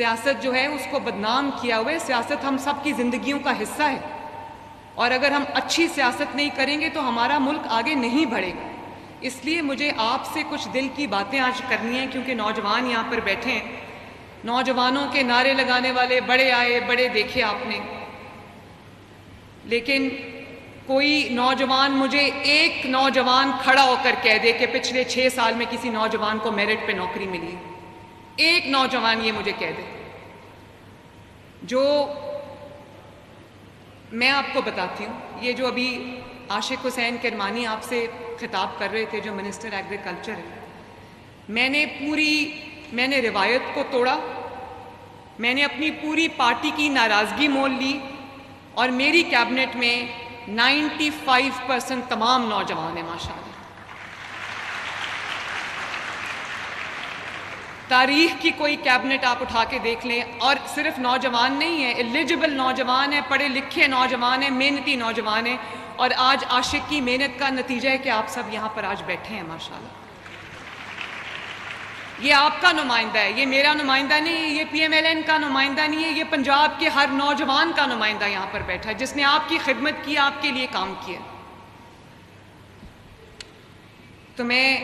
سیاست جو ہے اس کو بدنام کیا ہوا ہے. سیاست ہم سب کی زندگیوں کا حصہ ہے, اور اگر ہم اچھی سیاست نہیں کریں گے تو ہمارا ملک آگے نہیں بڑھے گا. اس لیے مجھے آپ سے کچھ دل کی باتیں آج کرنی ہیں, کیونکہ نوجوان یہاں پر بیٹھے ہیں. نوجوانوں کے نعرے لگانے والے بڑے آئے بڑے دیکھے آپ نے, لیکن کوئی نوجوان, مجھے ایک نوجوان کھڑا ہو کر کہہ دے کہ پچھلے 6 سال میں کسی نوجوان کو میرٹ پہ نوکری ملی. ایک نوجوان یہ مجھے کہہ دے. جو میں آپ کو بتاتی ہوں, یہ جو ابھی عاشق حسین کرمانی آپ سے خطاب کر رہے تھے, جو منسٹر ایگریکلچر ہے, میں نے روایت کو توڑا, میں نے اپنی پوری پارٹی کی ناراضگی مول لی, اور میری کیبنٹ میں 95% تمام نوجوان ہیں ماشاءاللہ. تاریخ کی کوئی کیبنٹ آپ اٹھا کے دیکھ لیں, اور صرف نوجوان نہیں ہیں, ایلیجبل نوجوان ہیں, پڑھے لکھے نوجوان ہیں, محنتی نوجوان ہیں, اور آج عاشق کی محنت کا نتیجہ ہے کہ آپ سب یہاں پر آج بیٹھے ہیں ماشاءاللہ. یہ آپ کا نمائندہ ہے, یہ میرا نمائندہ نہیں ہے, یہ پی ایم ایل این کا نمائندہ نہیں ہے, یہ پنجاب کے ہر نوجوان کا نمائندہ یہاں پر بیٹھا ہے جس نے آپ کی خدمت کی, آپ کے لیے کام کیا. تو میں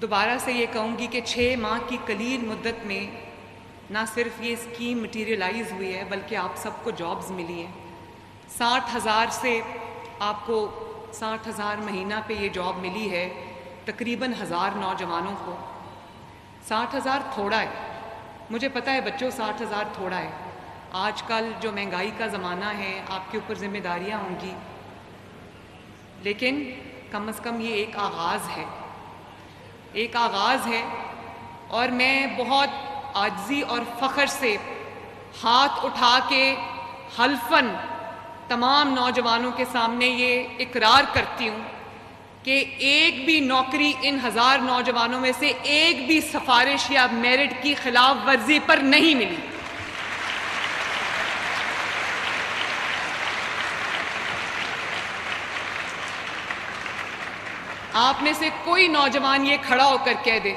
دوبارہ سے یہ کہوں گی کہ 6 ماہ کی قلیل مدت میں نہ صرف یہ اسکیم مٹیریلائز ہوئی ہے, بلکہ آپ سب کو جابز ملی ہیں. 60,000 سے آپ کو 60,000 مہینہ پہ یہ جاب ملی ہے تقریباً 1000 نوجوانوں کو. 60,000 تھوڑا ہے, مجھے پتہ ہے بچوں 60,000 تھوڑا ہے. آج کل جو مہنگائی کا زمانہ ہے, آپ کے اوپر ذمہ داریاں ہوں گی, لیکن کم از کم یہ ایک آغاز ہے, ایک آغاز ہے. اور میں بہت عاجزی اور فخر سے ہاتھ اٹھا کے حلفاً تمام نوجوانوں کے سامنے یہ اقرار کرتی ہوں کہ ایک بھی نوکری ان 1000 نوجوانوں میں سے ایک بھی سفارش یا میرٹ کی خلاف ورزی پر نہیں ملی. آپ میں سے کوئی نوجوان یہ کھڑا ہو کر کہہ دے,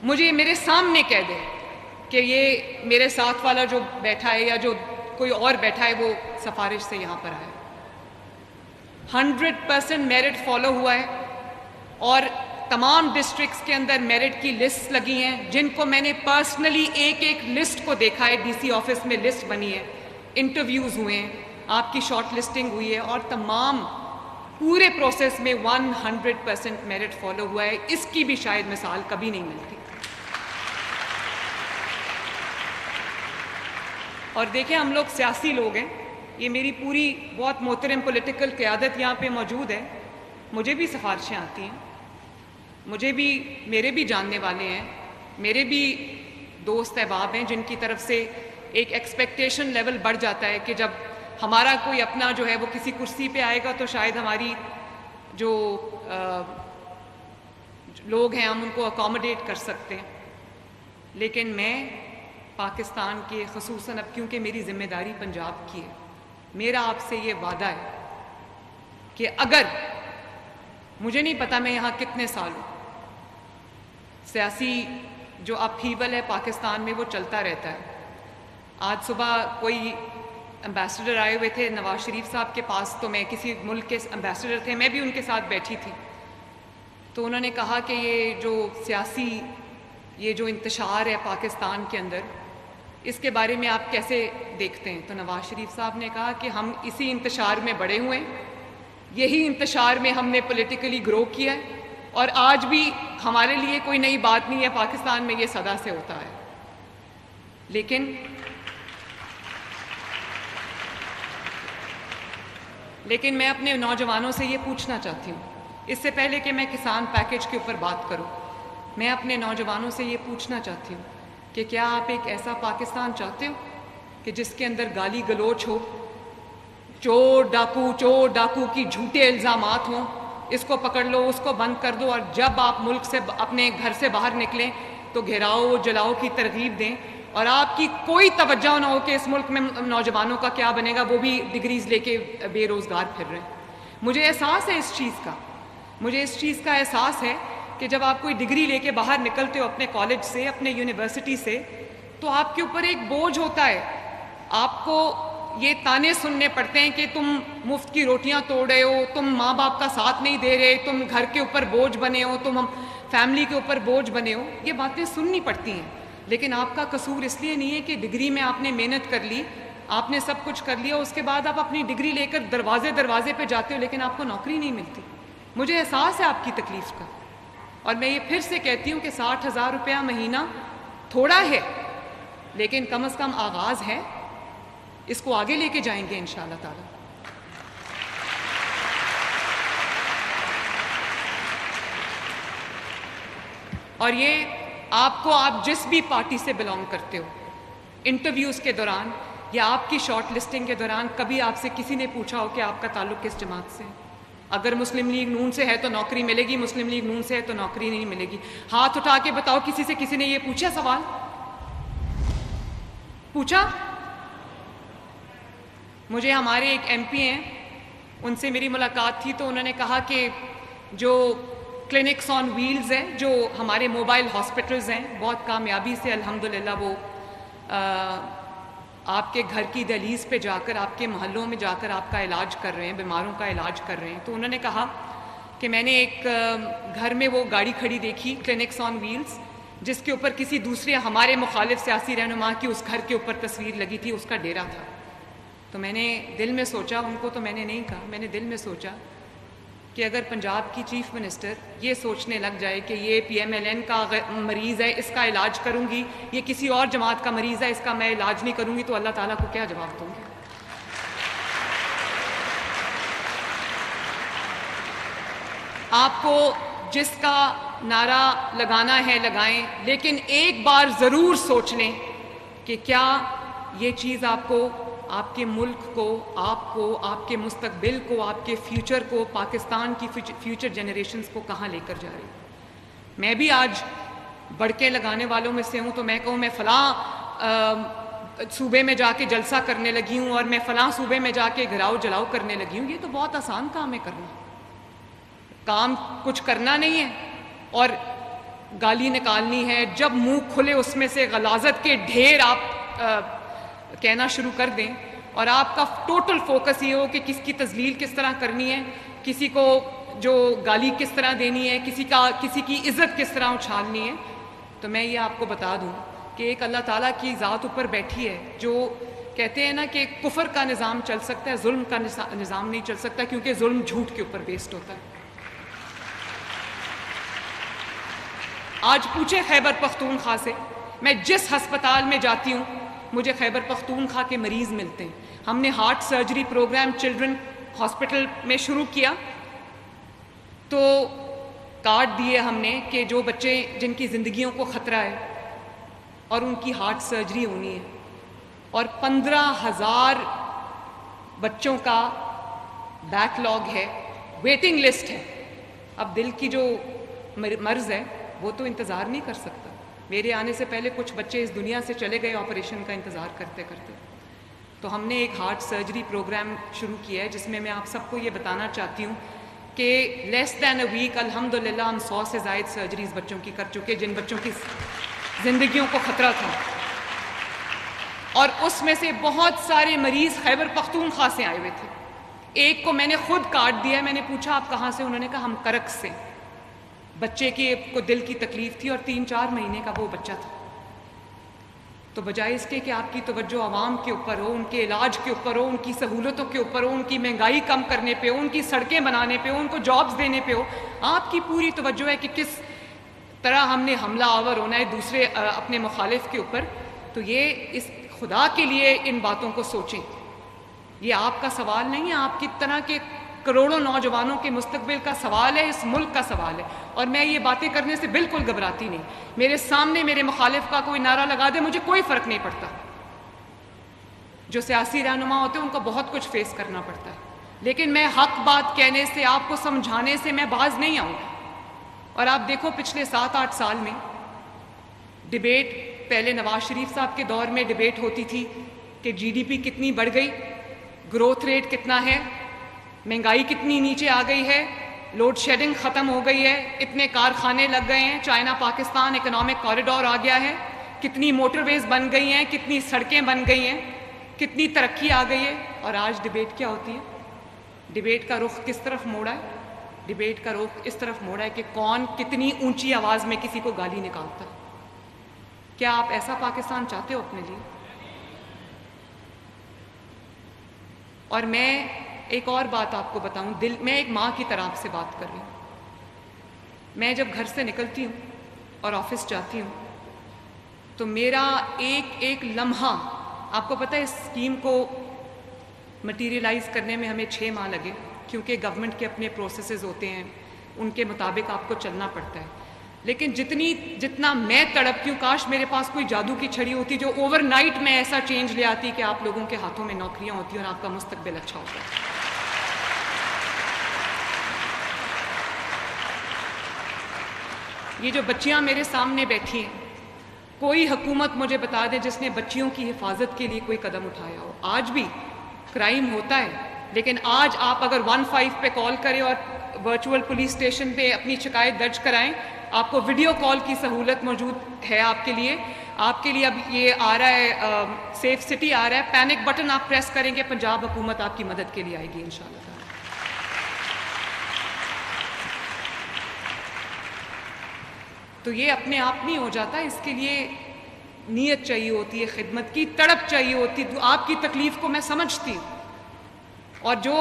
مجھے میرے سامنے کہہ دے کہ یہ میرے ساتھ والا جو بیٹھا ہے یا جو کوئی اور بیٹھا ہے وہ سفارش سے یہاں پر آیا. 100% میرٹ فالو ہوا ہے, اور تمام ڈسٹرکٹس کے اندر میرٹ کی لسٹ لگی ہیں, جن کو میں نے پرسنلی ایک لسٹ کو دیکھا ہے. ڈی سی آفس میں لسٹ بنی ہے, انٹرویوز ہوئے ہیں, آپ کی شارٹ لسٹنگ ہوئی ہے, اور تمام پورے پروسیس میں 100% میرٹ فالو ہوا ہے. اس کی بھی شاید مثال کبھی نہیں ملتی. اور دیکھیں, ہم لوگ سیاسی لوگ ہیں, یہ میری پوری بہت محترم پولیٹیکل قیادت یہاں پہ موجود ہے. مجھے بھی سفارشیں آتی ہیں, میرے بھی جاننے والے ہیں, میرے بھی دوست احباب ہیں جن کی طرف سے ایک ایکسپیکٹیشن لیول بڑھ جاتا ہے کہ جب ہمارا کوئی اپنا جو ہے وہ کسی کرسی پہ آئے گا تو شاید ہماری جو لوگ ہیں ہم ان کو اکاموڈیٹ کر سکتے ہیں. لیکن میں پاکستان کے خصوصاً اب کیونکہ میری ذمہ داری پنجاب کی ہے, میرا آپ سے یہ وعدہ ہے کہ اگر, مجھے نہیں پتا میں یہاں کتنے سال ہوں, سیاسی جو اپہیول ہے پاکستان میں وہ چلتا رہتا ہے. آج صبح کوئی امبیسڈر آئے ہوئے تھے نواز شریف صاحب کے پاس, تو میں کسی ملک کے امبیسڈر تھے, میں بھی ان کے ساتھ بیٹھی تھی, تو انہوں نے کہا کہ یہ جو سیاسی یہ جو انتشار ہے پاکستان کے اندر, اس کے بارے میں آپ کیسے دیکھتے ہیں؟ تو نواز شریف صاحب نے کہا کہ ہم اسی انتشار میں بڑے ہوئے ہیں, یہی انتشار میں ہم نے پولیٹیکلی گرو کیا ہے, اور آج بھی ہمارے لیے کوئی نئی بات نہیں ہے, پاکستان میں یہ سدا سے ہوتا ہے. لیکن میں اپنے نوجوانوں سے یہ پوچھنا چاہتی ہوں, اس سے پہلے کہ میں کسان پیکج کے اوپر بات کروں, میں اپنے نوجوانوں سے یہ پوچھنا چاہتی ہوں کہ کیا آپ ایک ایسا پاکستان چاہتے ہو کہ جس کے اندر گالی گلوچ ہو, چور ڈاکو کی جھوٹے الزامات ہوں, اس کو پکڑ لو اس کو بند کر دو, اور جب آپ ملک سے اپنے گھر سے باہر نکلیں تو گھیراؤ جلاؤ کی ترغیب دیں, اور آپ کی کوئی توجہ نہ ہو کہ اس ملک میں نوجوانوں کا کیا بنے گا, وہ بھی ڈگریز لے کے بے روزگار پھر رہے ہیں. مجھے احساس ہے اس چیز کا, مجھے اس چیز کا احساس ہے کہ جب آپ کوئی ڈگری لے کے باہر نکلتے ہو اپنے کالج سے, اپنے یونیورسٹی سے, تو آپ کے اوپر ایک بوجھ ہوتا ہے. آپ کو یہ تانے سننے پڑتے ہیں کہ تم مفت کی روٹیاں توڑ رہے ہو, تم ماں باپ کا ساتھ نہیں دے رہے, تم گھر کے اوپر بوجھ بنے ہو, تم فیملی کے اوپر بوجھ بنے ہو. یہ باتیں سننی پڑتی ہیں. لیکن آپ کا قصور اس لیے نہیں ہے کہ ڈگری میں آپ نے محنت کر لی, آپ نے سب کچھ کر لیا, اس کے بعد آپ اپنی ڈگری لے کر دروازے پہ جاتے ہو لیکن آپ کو نوکری نہیں ملتی. مجھے احساس ہے آپ کی تکلیف کا, اور میں یہ پھر سے کہتی ہوں کہ 60,000 روپیہ مہینہ تھوڑا ہے, لیکن کم از کم آغاز ہے. اس کو آگے لے کے جائیں گے انشاءاللہ تعالی. اور یہ آپ جس بھی پارٹی سے بلانگ کرتے ہو, انٹرویوز کے دوران یا آپ کی شارٹ لسٹنگ کے دوران کبھی آپ سے کسی نے پوچھا ہو کہ آپ کا تعلق کس جماعت سے ہے؟ اگر مسلم لیگ نون سے ہے تو نوکری ملے گی, مسلم لیگ نون سے ہے تو نوکری نہیں ملے گی. ہاتھ اٹھا کے بتاؤ کسی نے یہ پوچھا سوال؟ پوچھا؟ مجھے ہمارے ایک ایم پی ہیں, ان سے میری ملاقات تھی تو انہوں نے کہا کہ جو کلینکس آن ویلز ہیں, جو ہمارے موبائل ہاسپٹلز ہیں, بہت کامیابی سے الحمدللہ وہ آپ کے گھر کی دہلیز پہ جا کر, آپ کے محلوں میں جا کر آپ کا علاج کر رہے ہیں, بیماروں کا علاج کر رہے ہیں. تو انہوں نے کہا کہ میں نے ایک گھر میں وہ گاڑی کھڑی دیکھی کلینکس آن ویلز, جس کے اوپر کسی دوسرے ہمارے مخالف سیاسی رہنما کی اس گھر کے اوپر تصویر لگی تھی, اس کا ڈیرا تھا. تو میں نے دل میں سوچا, ان کو تو میں نے نہیں کہا, میں نے دل میں سوچا کہ اگر پنجاب کی چیف منسٹر یہ سوچنے لگ جائے کہ یہ پی ایم ایل این کا مریض ہے, اس کا علاج کروں گی, یہ کسی اور جماعت کا مریض ہے, اس کا میں علاج نہیں کروں گی, تو اللہ تعالیٰ کو کیا جواب دوں گی؟ آپ کو جس کا نعرہ لگانا ہے لگائیں, لیکن ایک بار ضرور سوچ لیں کہ کیا یہ چیز آپ کو, آپ کے ملک کو, آپ کو, آپ کے مستقبل کو, آپ کے فیوچر کو, پاکستان کی فیوچر جنریشنز کو کہاں لے کر جا رہی ہے. میں بھی آج بڑکے لگانے والوں میں سے ہوں, تو میں کہوں میں فلاں صوبے میں جا کے جلسہ کرنے لگی ہوں اور میں فلاں صوبے میں جا کے گراؤ جلاؤ کرنے لگی ہوں, یہ تو بہت آسان کام ہے کرنا. کام کچھ کرنا نہیں ہے اور گالی نکالنی ہے, جب منہ کھلے اس میں سے غلاظت کے ڈھیر آپ کہنا شروع کر دیں, اور آپ کا ٹوٹل فوکس یہ ہو کہ کس کی تذلیل کس طرح کرنی ہے, کسی کو جو گالی کس طرح دینی ہے, کسی کی عزت کس طرح اچھالنی ہے. تو میں یہ آپ کو بتا دوں کہ ایک اللہ تعالیٰ کی ذات اوپر بیٹھی ہے, جو کہتے ہیں نا کہ کفر کا نظام چل سکتا ہے, ظلم کا نظام نہیں چل سکتا, کیونکہ ظلم جھوٹ کے اوپر بیسڈ ہوتا ہے. آج پوچھے خیبر پختونخوا سے, میں جس ہسپتال میں جاتی ہوں مجھے خیبر پختونخوا کے مریض ملتے ہیں. ہم نے heart surgery programme children hospital میں شروع کیا, تو کارڈ دیے ہم نے کہ جو بچے جن کی زندگیوں کو خطرہ ہے اور ان کی ہارٹ سرجری ہونی ہے, اور 15,000 بچوں کا بیک لاگ ہے, ویٹنگ لسٹ ہے. اب دل کی جو مرض ہے وہ تو انتظار نہیں کر سکتا. میرے آنے سے پہلے کچھ بچے اس دنیا سے چلے گئے آپریشن کا انتظار کرتے کرتے. تو ہم نے ایک ہارٹ سرجری پروگرام شروع کیا ہے, جس میں آپ سب کو یہ بتانا چاہتی ہوں کہ لیس دین اے ویک الحمدللہ ہم 100 سے زائد سرجریز بچوں کی کر چکے, جن بچوں کی زندگیوں کو خطرہ تھا. اور اس میں سے بہت سارے مریض خیبر پختونخوا سے آئے ہوئے تھے. ایک کو میں نے خود کارڈ دیا, میں نے پوچھا آپ کہاں سے, انہوں نے کہا ہم کرک سے. بچے کو دل کی تکلیف تھی اور 3-4 مہینے کا وہ بچہ تھا. تو بجائے اس کے کہ آپ کی توجہ عوام کے اوپر ہو, ان کے علاج کے اوپر ہو, ان کی سہولتوں کے اوپر ہو, ان کی مہنگائی کم کرنے پہ ہو, ان کی سڑکیں بنانے پہ ہو, ان کو جابز دینے پہ ہو, آپ کی پوری توجہ ہے کہ کس طرح ہم نے حملہ آور ہونا ہے دوسرے اپنے مخالف کے اوپر. تو یہ اس خدا کے لیے ان باتوں کو سوچیں. یہ آپ کا سوال نہیں ہے, آپ کی طرح کے کروڑوں نوجوانوں کے مستقبل کا سوال ہے, اس ملک کا سوال ہے. اور میں یہ باتیں کرنے سے بالکل گھبراتی نہیں. میرے سامنے میرے مخالف کا کوئی نعرہ لگا دے, مجھے کوئی فرق نہیں پڑتا. جو سیاسی رہنما ہوتے ہیں ان کو بہت کچھ فیس کرنا پڑتا ہے, لیکن میں حق بات کہنے سے, آپ کو سمجھانے سے میں باز نہیں آؤں گا. اور آپ دیکھو پچھلے 7-8 سال میں ڈیبیٹ, پہلے نواز شریف صاحب کے دور میں ڈیبیٹ ہوتی تھی کہ جی ڈی پی کتنی بڑھ گئی, گروتھ ریٹ کتنا ہے, مہنگائی کتنی نیچے آ گئی ہے, لوڈ شیڈنگ ختم ہو گئی ہے، اتنے کارخانے لگ گئے ہیں، چائنا پاکستان اکنامک کوریڈور آ گیا ہے، کتنی موٹر ویز بن گئی ہیں، کتنی سڑکیں بن گئی ہیں، کتنی ترقی آ گئی ہے، اور آج ڈبیٹ کیا ہوتی ہے؟ ڈبیٹ کا رخ کس طرف موڑا ہے؟ ڈبیٹ کا رخ اس طرف موڑا ہے کہ کون کتنی اونچی آواز میں کسی کو گالی نکالتا ہے۔ کیا آپ ایسا پاکستان چاہتے ہو اپنے لیے؟ اور میں ایک اور بات آپ کو بتاؤں، میں ایک ماں کی طرح آپ سے بات کر رہی ہوں۔ میں جب گھر سے نکلتی ہوں اور آفس جاتی ہوں تو میرا ایک ایک لمحہ، آپ کو پتہ ہے اس اسکیم کو مٹیریلائز کرنے میں ہمیں 6 ماہ لگے، کیونکہ گورنمنٹ کے اپنے پروسیسز ہوتے ہیں، ان کے مطابق آپ کو چلنا پڑتا ہے۔ لیکن جتنا میں تڑپتی ہوں، کاش میرے پاس کوئی جادو کی چھڑی ہوتی جو اوور نائٹ میں ایسا چینج لے آتی کہ آپ لوگوں کے ہاتھوں میں نوکریاں ہوتی اور آپ کا مستقبل اچھا ہوتا ہے۔ یہ جو بچیاں میرے سامنے بیٹھی ہیں، کوئی حکومت مجھے بتا دے جس نے بچیوں کی حفاظت کے لیے کوئی قدم اٹھایا ہو۔ آج بھی کرائم ہوتا ہے، لیکن آج آپ اگر 15 پہ کال کریں اور ورچوئل پولیس اسٹیشن پہ اپنی شکایت درج کرائیں، آپ کو ویڈیو کال کی سہولت موجود ہے آپ کے لیے۔ اب یہ آ رہا ہے، سیف سٹی آ رہا ہے، پینک بٹن آپ پریس کریں گے، پنجاب حکومت آپ کی مدد کے لیے آئے گی انشاءاللہ تعالی۔ تو یہ اپنے آپ نہیں ہو جاتا، اس کے لیے نیت چاہیے ہوتی ہے، خدمت کی تڑپ چاہیے ہوتی ہے۔ آپ کی تکلیف کو میں سمجھتی ہوں، اور جو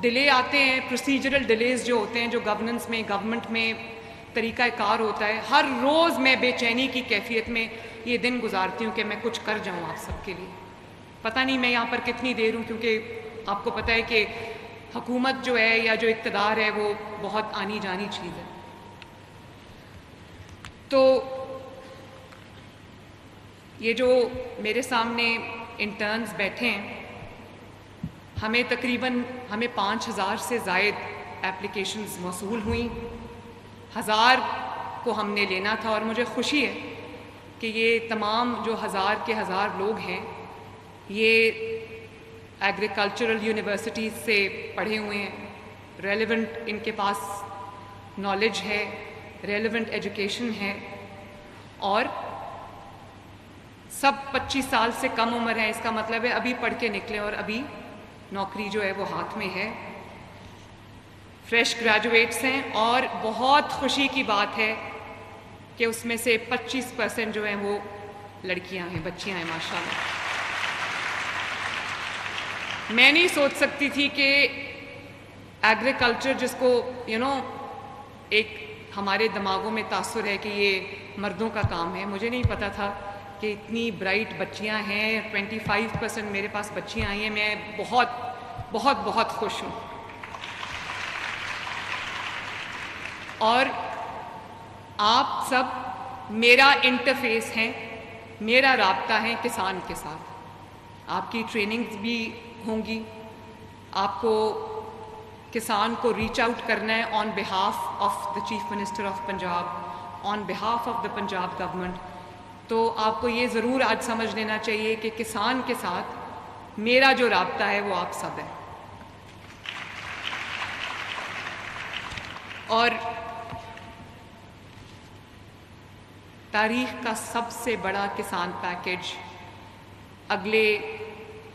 ڈیلے آتے ہیں، پروسیجرل ڈیلیز جو ہوتے ہیں، جو گورنمنٹ میں طریقہ کار ہوتا ہے، ہر روز میں بے چینی کی کیفیت میں یہ دن گزارتی ہوں کہ میں کچھ کر جاؤں آپ سب کے لیے۔ پتہ نہیں میں یہاں پر کتنی دیر ہوں، کیونکہ آپ کو پتہ ہے کہ حکومت جو ہے یا جو اقتدار ہے وہ بہت آنی جانی چیز ہے۔ تو یہ جو میرے سامنے انٹرنز بیٹھے ہیں، ہمیں تقریباً 5000 سے زائد اپلیکیشنز موصول ہوئیں، 1000 کو ہم نے لینا تھا، اور مجھے خوشی ہے کہ یہ تمام جو 1000 کے 1000 لوگ ہیں، یہ ایگریکلچرل یونیورسٹیز سے پڑھے ہوئے ہیں، ریلیونٹ ان کے پاس نالج ہے، ریلیونٹ ایجوکیشن ہے، اور سب 25 سال سے کم عمر ہے۔ اس کا مطلب ہے ابھی پڑھ کے نکلے اور ابھی نوکری جو ہے وہ ہاتھ میں ہے، فریش گریجویٹس ہیں، اور بہت خوشی کی بات ہے کہ اس میں سے 25% جو ہیں وہ لڑکیاں ہیں، بچیاں ہیں ماشاءاللہ۔ میں نہیں سوچ سکتی تھی کہ ایگریکلچر، جس کو ایک ہمارے دماغوں میں تاثر ہے کہ یہ مردوں کا کام ہے، مجھے نہیں پتا تھا کہ اتنی برائٹ بچیاں ہیں، 25% میرے پاس بچیاں آئی ہیں۔ میں بہت بہت بہت خوش ہوں، اور آپ سب میرا انٹرفیس ہیں، میرا رابطہ ہے کسان کے ساتھ۔ آپ کی ٹریننگز بھی ہوں گی، آپ کو کسان کو ریچ آؤٹ کرنا ہے on behalf of the chief minister of Punjab, on behalf of the Punjab government. تو آپ کو یہ ضرور آج سمجھ لینا چاہیے کہ کسان کے ساتھ میرا جو رابطہ ہے وہ آپ سب ہے۔ اور تاریخ کا سب سے بڑا کسان پیکیج اگلے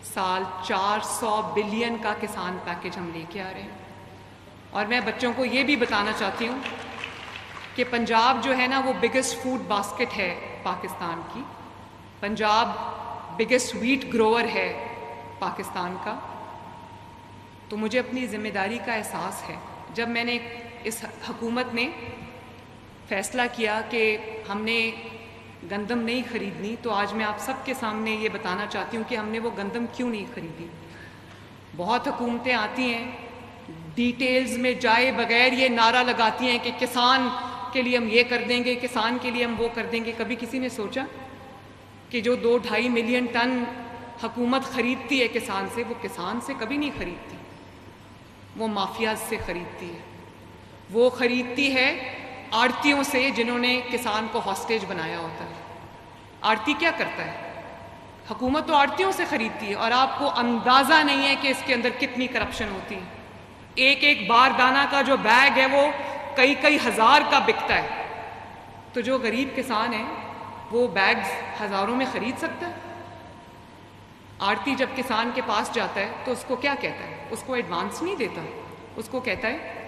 سال 400 بلین کا کسان پیکیج ہم لے کے آ رہے ہیں۔ اور میں بچوں کو یہ بھی بتانا چاہتی ہوں کہ پنجاب جو ہے نا وہ بگیسٹ فوڈ باسکٹ ہے پاکستان کی، پنجاب بگیسٹ ویٹ گروور ہے پاکستان کا۔ تو مجھے اپنی ذمہ داری کا احساس ہے۔ جب میں نے اس حکومت نے فیصلہ کیا کہ ہم نے گندم نہیں خریدنی، تو آج میں آپ سب کے سامنے یہ بتانا چاہتی ہوں کہ ہم نے وہ گندم کیوں نہیں خریدی۔ بہت حکومتیں آتی ہیں، ڈیٹیلز میں جائے بغیر یہ نعرہ لگاتی ہیں کہ کسان کے لیے ہم یہ کر دیں گے، کسان کے لیے ہم وہ کر دیں گے۔ کبھی کسی نے سوچا کہ جو 2-2.5 ملین ٹن حکومت خریدتی ہے کسان سے، وہ کسان سے کبھی نہیں خریدتی، وہ مافیاز سے خریدتی ہے، وہ خریدتی ہے آڑتیوں سے جنہوں نے کسان کو ہاسٹیج بنایا ہوتا ہے۔ آڑتی کیا کرتا ہے؟ حکومت تو آڑتیوں سے خریدتی ہے، اور آپ کو اندازہ نہیں ہے کہ اس کے اندر کتنی کرپشن ہوتی ہے۔ ایک ایک باردانہ کا جو بیگ ہے وہ کئی کئی ہزار کا بکتا ہے. تو جو غریب کسان ہے وہ بیگز ہزاروں میں خرید سکتا ہے؟ آڑتی جب کسان کے پاس جاتا ہے تو اس کو کیا کہتا ہے؟ اس کو ایڈوانس نہیں دیتا، اس کو کہتا ہے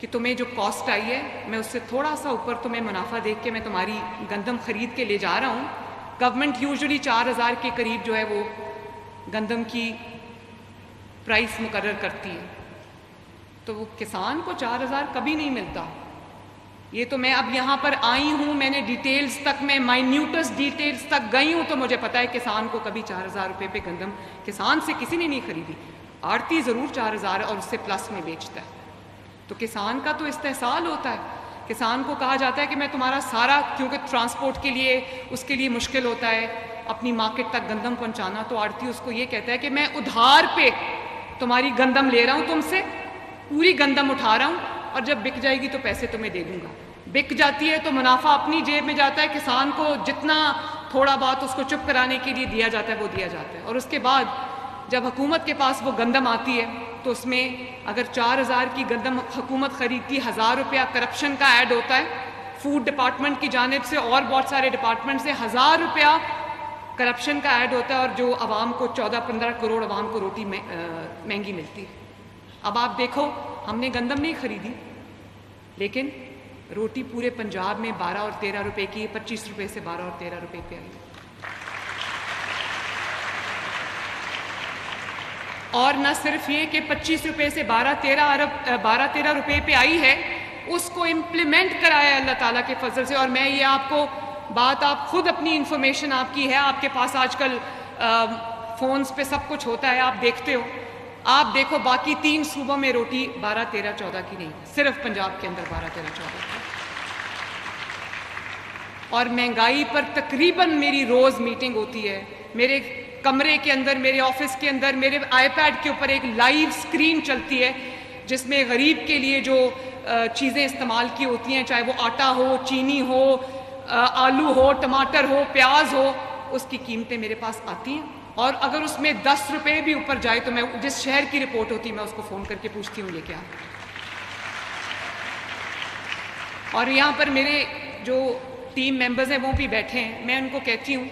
کہ تمہیں جو کاسٹ آئی ہے میں اس سے تھوڑا سا اوپر تمہیں منافع دیکھ کے میں تمہاری گندم خرید کے لے جا رہا ہوں. گورنمنٹ یوزلی 4,000 کے قریب جو ہے وہ گندم کی پرائس مقرر کرتی ہے، تو وہ کسان کو 4,000 کبھی نہیں ملتا. یہ تو میں اب یہاں پر آئی ہوں، میں نے ڈیٹیلز تک، میں مائنیوٹس ڈیٹیلز تک گئی ہوں، تو مجھے پتا ہے کسان کو کبھی 4,000 روپے پہ گندم کسان سے کسی نے نہیں خریدی. آڑتی ضرور 4,000 اور اس سے پلس میں بیچتا ہے. تو کسان کا تو استحصال ہوتا ہے. کسان کو کہا جاتا ہے کہ میں تمہارا سارا، کیونکہ ٹرانسپورٹ کے لیے اس کے لیے مشکل ہوتا ہے اپنی مارکیٹ تک گندم پہنچانا، تو آڑتی اس کو یہ کہتا ہے کہ میں ادھار پہ تمہاری گندم لے رہا ہوں، تم سے پوری گندم اٹھا رہا ہوں، اور جب بک جائے گی تو پیسے تمہیں دے دوں گا. بک جاتی ہے تو منافع اپنی جیب میں جاتا ہے، کسان کو جتنا تھوڑا بہت اس کو چپ کرانے کے لیے دیا جاتا ہے وہ دیا جاتا ہے. اور اس کے بعد جب حکومت کے پاس وہ گندم آتی ہے تو اس میں اگر 4,000 کی گندم حکومت خریدتی، 1,000 روپیہ کرپشن کا ایڈ ہوتا ہے فوڈ ڈپارٹمنٹ کی جانب سے اور بہت سارے ڈپارٹمنٹ سے، 1,000 روپیہ کرپشن کا ایڈ ہوتا ہے، اور جو عوام کو 14-15 کروڑ عوام کو روٹی مہنگی ملتی ہے. اب آپ دیکھو، ہم نے گندم نہیں خریدی لیکن روٹی پورے پنجاب میں 12 اور 13 روپے کی، 25 روپے سے 12 اور 13 روپے پہ آئی. اور نہ صرف یہ کہ 25 روپے سے 12-13 روپے پہ آئی ہے، اس کو امپلیمنٹ کرایا ہے اللہ تعالیٰ کے فضل سے. اور میں یہ آپ کو بات، آپ خود اپنی انفارمیشن آپ کی ہے، آپ کے پاس آج کل فونز پہ سب کچھ ہوتا ہے، آپ دیکھتے ہو. آپ دیکھو باقی 3 صوبوں میں روٹی 12, 13, 14 کی نہیں، صرف پنجاب کے اندر 12, 13, 14 کی. اور مہنگائی پر تقریباً میری روز میٹنگ ہوتی ہے. میرے کمرے کے اندر، میرے آفس کے اندر، میرے آئی پیڈ کے اوپر ایک لائیو اسکرین چلتی ہے جس میں غریب کے لیے جو چیزیں استعمال کی ہوتی ہیں، چاہے وہ آٹا ہو، چینی ہو، آلو ہو، ٹماٹر ہو، پیاز ہو، اس کی قیمتیں میرے پاس آتی ہیں. اور اگر اس میں 10 روپے بھی اوپر جائے تو میں جس شہر کی رپورٹ ہوتی ہے میں اس کو فون کر کے پوچھتی ہوں یہ کیا. اور یہاں پر میرے جو ٹیم ممبرز ہیں وہ بھی بیٹھے ہیں، میں ان کو کہتی ہوں،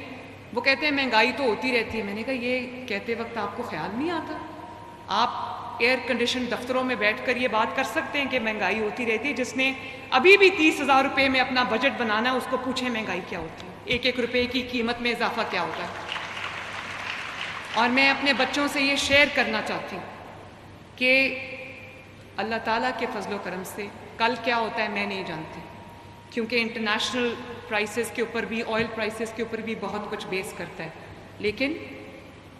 وہ کہتے ہیں مہنگائی تو ہوتی رہتی ہے. میں نے کہا یہ کہتے وقت آپ کو خیال نہیں آتا؟ آپ ایئر کنڈیشن دفتروں میں بیٹھ کر یہ بات کر سکتے ہیں کہ مہنگائی ہوتی رہتی ہے. جس نے ابھی بھی 30,000 روپے میں اپنا بجٹ بنانا ہے اس کو پوچھیں مہنگائی کیا ہوتی ہے، 1-1 روپے کی قیمت میں اضافہ کیا ہوتا ہے. اور میں اپنے بچوں سے یہ شیئر کرنا چاہتی ہوں کہ اللہ تعالیٰ کے فضل و کرم سے کل کیا ہوتا ہے میں نہیں جانتی، کیونکہ انٹرنیشنل پرائسز کے اوپر بھی، آئل پرائسز کے اوپر بھی بہت کچھ بیس کرتا ہے. لیکن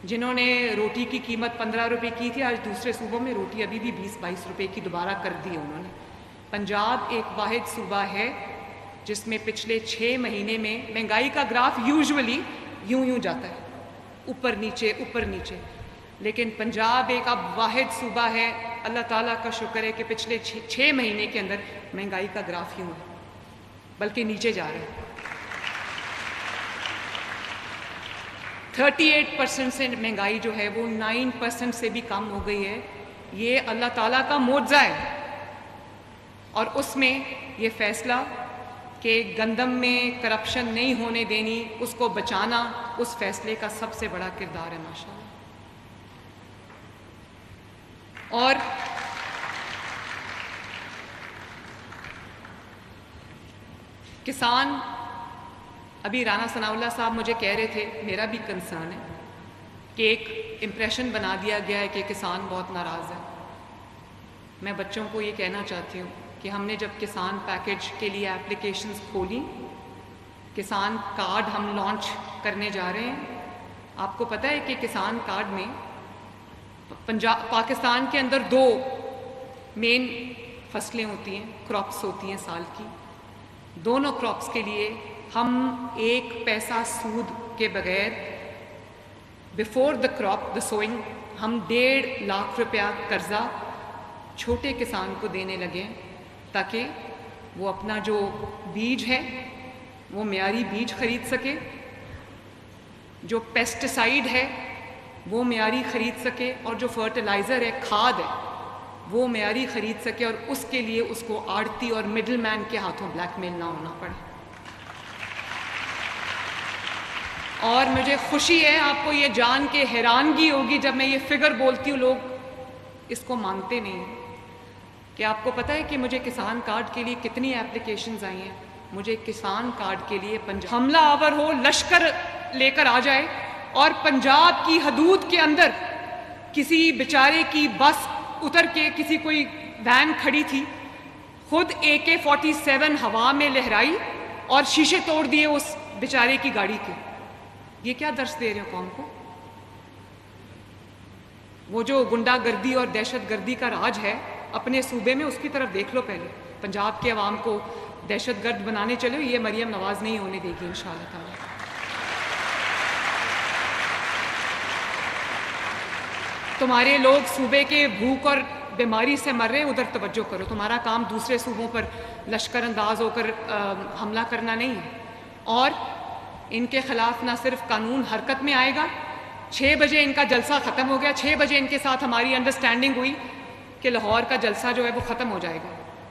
جنہوں نے روٹی کی قیمت 15 روپے کی تھی، آج دوسرے صوبوں میں روٹی ابھی بھی 20-22 روپے کی دوبارہ کر دی ہے انہوں نے. پنجاب ایک واحد صوبہ ہے جس میں پچھلے 6 مہینے میں مہنگائی کا گراف یوزولی یوں جاتا ہے، اوپر نیچے اوپر نیچے، لیکن پنجاب ایک اب واحد صوبہ ہے. اللہ تعالیٰ کا شکر ہے کہ پچھلے 6 مہینے کے اندر مہنگائی کا گراف یوں ہے، بلکہ نیچے جا رہے ہیں. 38% سے مہنگائی جو ہے وہ 9% سے بھی کم ہو گئی ہے. یہ اللہ تعالیٰ کا معجزہ ہے. اور اس میں یہ فیصلہ کہ گندم میں کرپشن نہیں ہونے دینی، اس کو بچانا، اس فیصلے کا سب سے بڑا کردار ہے ماشاءاللہ. اور کسان، ابھی رانا ثناء اللہ صاحب مجھے کہہ رہے تھے، میرا بھی کنسرن ہے کہ ایک امپریشن بنا دیا گیا ہے کہ کسان بہت ناراض ہے. میں بچوں کو یہ کہنا چاہتی ہوں کہ ہم نے جب کسان پیکیج کے لیے اپلیکیشنز کھولی، کسان کارڈ ہم لانچ کرنے جا رہے ہیں. آپ کو پتہ ہے کہ کسان کارڈ میں پاکستان کے اندر 2 مین فصلیں ہوتی ہیں، کراپس ہوتی ہیں سال کی. دونوں کراپس کے لیے ہم 1 پیسہ سود کے بغیر before the crop, the swing, ہم 1.5 لاکھ روپیہ قرضہ چھوٹے کسان کو دینے لگے تاکہ وہ اپنا جو بیج ہے وہ معیاری بیج خرید سکے، جو پیسٹیسائیڈ ہے وہ معیاری خرید سکے، اور جو فرٹیلائزر ہے، کھاد ہے، وہ معیاری خرید سکے اور اس کے لیے اس کو آڑتی اور مڈل مین کے ہاتھوں بلیک میل نہ ہونا پڑے. اور مجھے خوشی ہے، آپ کو یہ جان کے حیرانگی ہوگی جب میں یہ فگر بولتی ہوں، لوگ اس کو مانتے نہیں ہیں، کہ آپ کو پتہ ہے کہ مجھے کسان کارڈ کے لیے کتنی اپلیکیشنز آئی ہیں. مجھے کسان کارڈ کے لیے حملہ آور ہو، لشکر لے کر آ جائے اور پنجاب کی حدود کے اندر کسی بیچارے کی بس اتر کے، کسی کوئی وین کھڑی تھی، خود AK-47 ہوا میں لہرائی اور شیشے توڑ دیے اس بیچارے کی گاڑی کے. یہ کیا درس دے رہے ہو قوم کو؟ وہ جو گنڈا گردی اور دہشت گردی کا راج ہے اپنے صوبے میں، اس کی طرف دیکھ لو پہلے. پنجاب کے عوام کو دہشت گرد بنانے چلو، یہ مریم نواز نہیں ہونے دے گی انشاءاللہ تعالی. تمہارے لوگ صوبے کے بھوک اور بیماری سے مر رہے ہیں، ادھر توجہ کرو. تمہارا کام دوسرے صوبوں پر لشکر انداز ہو کر حملہ کرنا نہیں ہے. اور ان کے خلاف نہ صرف قانون حرکت میں آئے گا، 6 بجے ان کا جلسہ ختم ہو گیا. 6 بجے ان کے ساتھ ہماری انڈرسٹینڈنگ ہوئی کہ لاہور کا جلسہ جو ہے وہ ختم ہو جائے گا.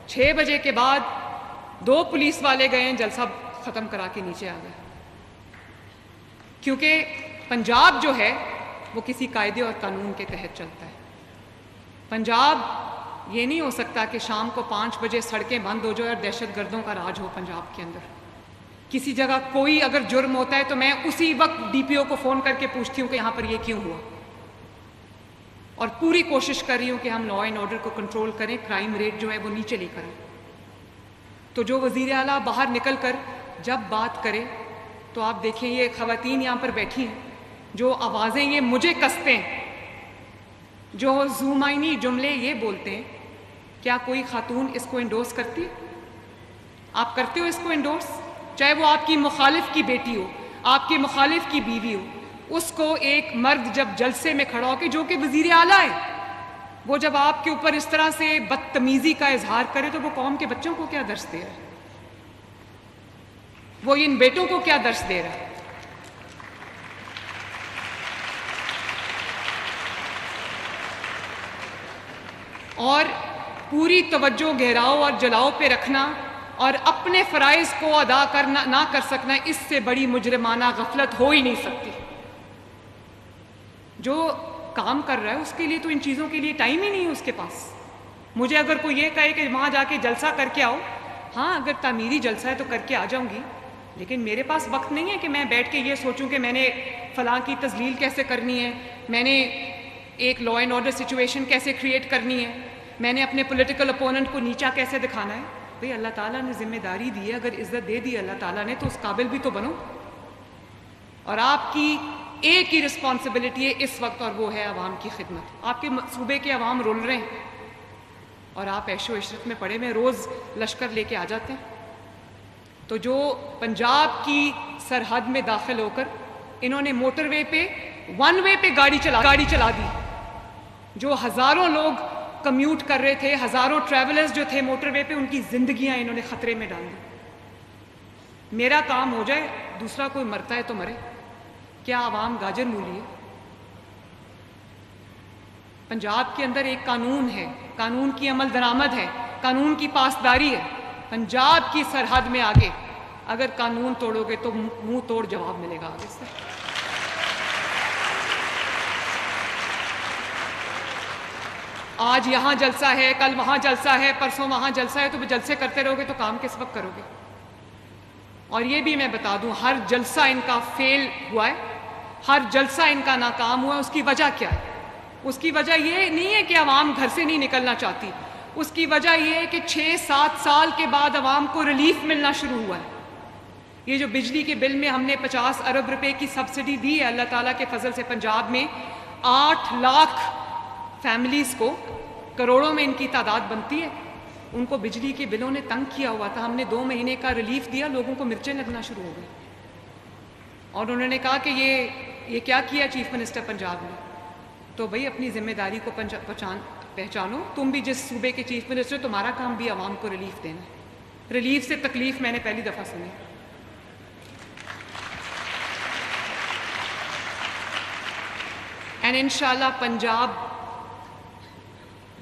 6 بجے کے بعد 2 پولیس والے گئے ہیں، جلسہ ختم کرا کے نیچے آ گئے. کیونکہ پنجاب جو ہے وہ کسی قاعدے اور قانون کے تحت چلتا ہے. پنجاب یہ نہیں ہو سکتا کہ شام کو 5 بجے سڑکیں بند ہو جائے اور دہشت گردوں کا راج ہو پنجاب کے اندر. کسی جگہ کوئی اگر جرم ہوتا ہے تو میں اسی وقت DPO کو فون کر کے پوچھتی ہوں کہ یہاں پر یہ کیوں ہوا، اور پوری کوشش کر رہی ہوں کہ ہم لا اینڈ آرڈر کو کنٹرول کریں، کرائم ریٹ جو ہے وہ نیچے لے کر آئیں. تو جو وزیر اعلیٰ باہر نکل کر جب بات کرے تو آپ دیکھیں یہ خواتین یہاں پر بیٹھی ہیں جو آوازیں یہ مجھے کستے ہیں، جو زومائنی جملے یہ بولتے ہیں، کیا کوئی خاتون اس کو انڈورس کرتی ہے؟ آپ کرتے ہو اس کو انڈورس؟ چاہے وہ آپ کی مخالف کی بیٹی ہو، آپ کے مخالف کی بیوی ہو، اس کو ایک مرد جب جلسے میں کھڑا ہو کے، جو کہ وزیر اعلیٰ ہے، وہ جب آپ کے اوپر اس طرح سے بدتمیزی کا اظہار کرے تو وہ قوم کے بچوں کو کیا درس دے رہا ہے؟ وہ ان بیٹوں کو کیا درس دے رہا ہے؟ اور پوری توجہ گہراؤ اور جلاؤ پہ رکھنا اور اپنے فرائض کو ادا کرنا نہ کر سکنا، اس سے بڑی مجرمانہ غفلت ہو ہی نہیں سکتی. جو کام کر رہا ہے اس کے لیے تو ان چیزوں کے لیے ٹائم ہی نہیں ہے اس کے پاس. مجھے اگر کوئی یہ کہے کہ وہاں جا کے جلسہ کر کے آؤ، ہاں اگر تعمیری جلسہ ہے تو کر کے آ جاؤں گی، لیکن میرے پاس وقت نہیں ہے کہ میں بیٹھ کے یہ سوچوں کہ میں نے فلاں کی تذلیل کیسے کرنی ہے، میں نے ایک لا اینڈ آرڈر سچویشن کیسے کریٹ کرنی ہے، میں نے اپنے پولیٹیکل اپوننٹ کو نیچا کیسے دکھانا ہے. بھئی اللہ تعالیٰ نے ذمہ داری دی ہے، اگر عزت دے دی اللہ تعالیٰ نے تو اس قابل بھی تو بنو. اور آپ کی ایک ہی رسپانسبلٹی ہے اس وقت، اور وہ ہے عوام کی خدمت. آپ کے صوبے کے عوام رول رہے ہیں اور آپ عیش و عشرت میں پڑے ہوئے، روز لشکر لے کے آ جاتے ہیں. تو جو پنجاب کی سرحد میں داخل ہو کر انہوں نے موٹر وے پہ 1 وے پہ گاڑی چلا دی، جو ہزاروں لوگ کمیوٹ کر رہے تھے، ہزاروں ٹریولرز جو تھے موٹر وے پہ، ان کی زندگیاں انہوں نے خطرے میں ڈال دی. میرا کام ہو جائے، دوسرا کوئی مرتا ہے تو مرے. کیا عوام گاجر مولی ہے؟ پنجاب کے اندر ایک قانون ہے، قانون کی عمل درآمد ہے، قانون کی پاسداری ہے. پنجاب کی سرحد میں آگے اگر قانون توڑو گے تو منہ توڑ جواب ملے گا آگے سے. آج یہاں جلسہ ہے، کل وہاں جلسہ ہے، پرسوں وہاں جلسہ ہے، تو جلسے کرتے رہو گے تو کام کس وقت کرو گے؟ اور یہ بھی میں بتا دوں، ہر جلسہ ان کا فیل ہوا ہے، ہر جلسہ ان کا ناکام ہوا ہے. اس کی وجہ کیا ہے؟ اس کی وجہ یہ نہیں ہے کہ عوام گھر سے نہیں نکلنا چاہتی، اس کی وجہ یہ ہے کہ 6-7 سال کے بعد عوام کو ریلیف ملنا شروع ہوا ہے. یہ جو بجلی کے بل میں ہم نے 50 ارب روپے کی سبسڈی دی ہے، اللہ تعالیٰ کے فضل سے پنجاب میں 8 لاکھ فیملیز کو، کروڑوں میں ان کی تعداد بنتی ہے، ان کو بجلی کے بلوں نے تنگ کیا ہوا تھا. ہم نے 2 مہینے کا ریلیف دیا، لوگوں کو مرچیں لگنا شروع ہو گئی. اور انہوں نے کہا کہ یہ کیا کیا چیف منسٹر پنجاب نے؟ تو بھئی اپنی ذمہ داری کو پہچانو. تم بھی جس صوبے کے چیف منسٹر، تمہارا کام بھی عوام کو ریلیف دینا ہے. ریلیف سے تکلیف میں نے پہلی دفعہ سنی. اینڈ انشاءاللہ پنجاب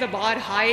the bar high